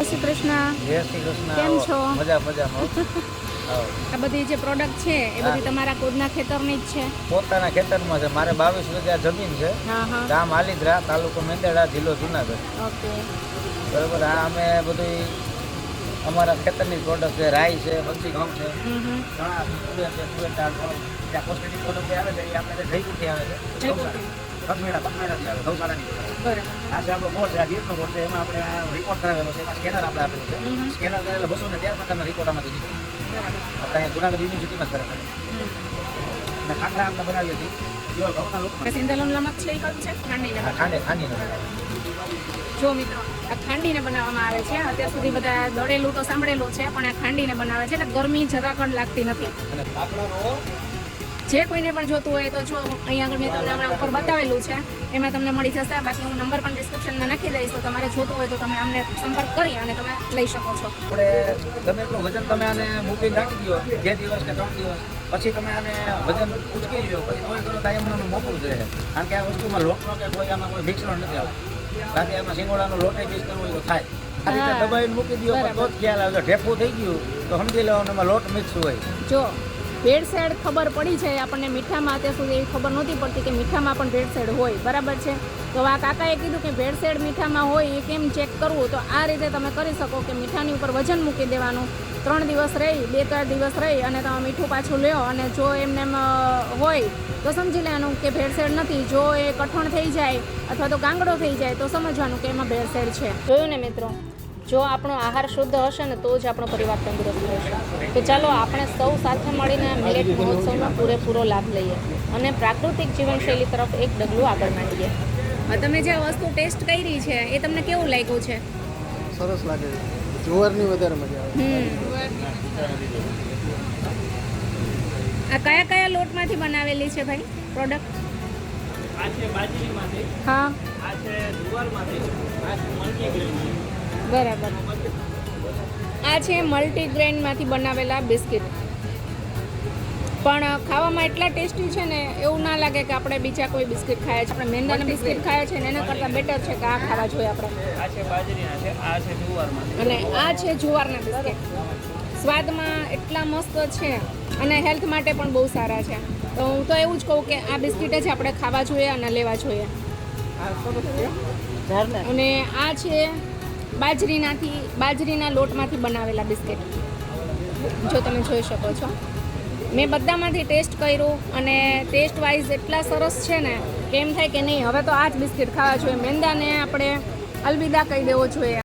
શ્રી કૃષ્ણ. જય શ્રી કૃષ્ણ. કેમ છો? મજામાં. આ બધી જે પ્રોડક્ટ છે એ બધી તમારા ખુદના ખેતરની જ છે? પોતાના ખેતરમાં છે. મારે 22 વીઘા જમીન છે. ગામ આલીદ્રા, તાલુકો મેંદરડા, જિલ્લો જુનાગઢ. ઓકે, બરોબર. આ અમે બધી અમારા ખેતરની પ્રોડક્ટ છે. રાઈ છે, બધી ઘઉં છે, ચણા છે, તુવેર છે, તુવેર ત્યાં કોસ્મેટિક પ્રોડક્ટ આવે છે એ આપણે જયપુરથી આવે છે. પગમેળાથી આવે ગૌશાળાની. બરાબર. આ છે આપણો બોર્ડ છે, આ ગીરનો બોર્ડ છે. એમાં આપણે રિપોર્ટ કરાવેલો છે. એમાં સ્કેનર આપણે આપેલું છે. સ્કેનર કરેલા 213 પ્રકારના રિપોર્ટ આમાંથી દીધો. આપણે અહીંયા જુનાગઢ યુનિવર્સિટીમાં જ કરેલા અને ખાખરા આપણે બનાવીએ છીએ. પ્યોર ઘઉંના લોટમાં. સિંધેલોન નમક છે એ કયું છે? ખાંડીને. ખાંડીને. જો મિત્રો, આ ખાંડીને બનાવવામાં આવે છે. અત્યાર સુધી બધા દળેલું તો સાંભળેલું છે, પણ આ ખાંડીને બનાવે છે એટલે ગરમી જરા પણ લાગતી નથી. અને પાપડાનો જે કોઈને પણ જોતું હોય તો જો અહીંયા આગળ મેં તમને હમણાં ઉપર બતાવેલું છે, એમાં તમને મળી જશે. બાકી હું નંબર પણ ડિસ્ક્રિપ્શનમાં નાખી દઈશ, તો તમારે જોતું હોય તો તમે અમને સંપર્ક કરી અને તમે લઈ શકો છો. આપણે ગમે એટલું વજન તમે આને મૂકીને રાખી દો 2 દિવસ કે 3 દિવસ પછી તમે આને વજન ઉચકી લો, પછી કોઈ કરો તો એમનું મોકલું જ રહે. કારણ કે આ વસ્તુમાં લોટનો કે કોઈ આમાં કોઈ મિશ્રણ નથી આવતું. કારણ કે એમાં સિંગોડાનો લોટ મિક્સ કરવો હોય તો થાય. આ રીતે દબાઈને મૂકી દો તો જ ખ્યાલ આવે. ઢેફું થઈ ગયું તો સમજી લેવાનું એમાં લોટ મિક્સ હોય. જો ભેળસેળ ખબર પડી છે આપણને, મીઠામાં અત્યાર સુધી એવી ખબર નહોતી પડતી કે મીઠામાં પણ ભેળસેળ હોય, બરાબર છે. તો આ કાકાએ કીધું કે ભેળસેળ મીઠામાં હોય એ કેમ ચેક કરવું, તો આ રીતે તમે કરી શકો કે મીઠાની ઉપર વજન મૂકી દેવાનું, 3 દિવસ રહી, 2-4 દિવસ રહી અને તમે મીઠું પાછું લ્યો, અને જો એમને એમ હોય તો સમજી લેવાનું કે ભેળસેળ નથી. જો એ કઠણ થઈ જાય અથવા તો ગાંગડો થઈ જાય તો સમજવાનું કે એમાં ભેળસેળ છે. જોયું ને મિત્રો, જો આપણો આહાર શુદ્ધ હશે ને તો જ આપણો પરિવાર તંદુરસ્ત રહેશે. તો ચાલો આપણે સૌ સાથે મળીને મિલેટ મહોત્સવનો પૂરેપૂરો લાભ લઈએ અને પ્રાકૃતિક જીવનશૈલી તરફ એક ડગલું આગળ માંડીએ. તમે જે વસ્તુ ટેસ્ટ કરી છે એ તમને કેવું લાગ્યું છે? સરસ લાગે છે. જુવારની વધારે મજા આવે. આ કયા કયા લોટમાંથી બનાવેલી છે ભાઈ પ્રોડક્ટ? આ છે બાજરીમાંથી, હા, આ છે જુવારમાંથી, આ છે મલ્ટીગ્રેનમાંથી. બરાબર. આ છે મલ્ટીગ્રેનમાંથી બનાવેલા બિસ્કિટ, પણ ખાવામાં એટલા ટેસ્ટી છે ને એવું ના લાગે કે આપણે બીજા કોઈ બિસ્કિટ ખાયા છે. આપણે મેંદાના બિસ્કિટ ખાયા છે ને એના કરતાં બેટર છે કે આ ખાવા જોઈએ આપણે. આ છે બાજરીના છે, આ છે જુવારમાંથી. અને આ છે જુવારના બિસ્કિટ. સ્વાદમાં એટલા મસ્ત છે અને હેલ્થ માટે પણ બહુ સારા છે. તો હું તો એવું જ કહું કે આ બિસ્કિટ જ આપણે ખાવા જોઈએ અને લેવા જોઈએ. અને આ છે બાજરીના લોટમાંથી બનાવેલા બિસ્કિટ. જો તમે જોઈ શકો છો, મેં બધામાંથી ટેસ્ટ કર્યું અને ટેસ્ટ વાઇઝ એટલા સરસ છે ને કે એમ થાય કે નહીં હવે તો આ જ બિસ્કિટ ખાવા જોઈએ. મેંદાને આપણે અલવિદા કહી દેવો જોઈએ.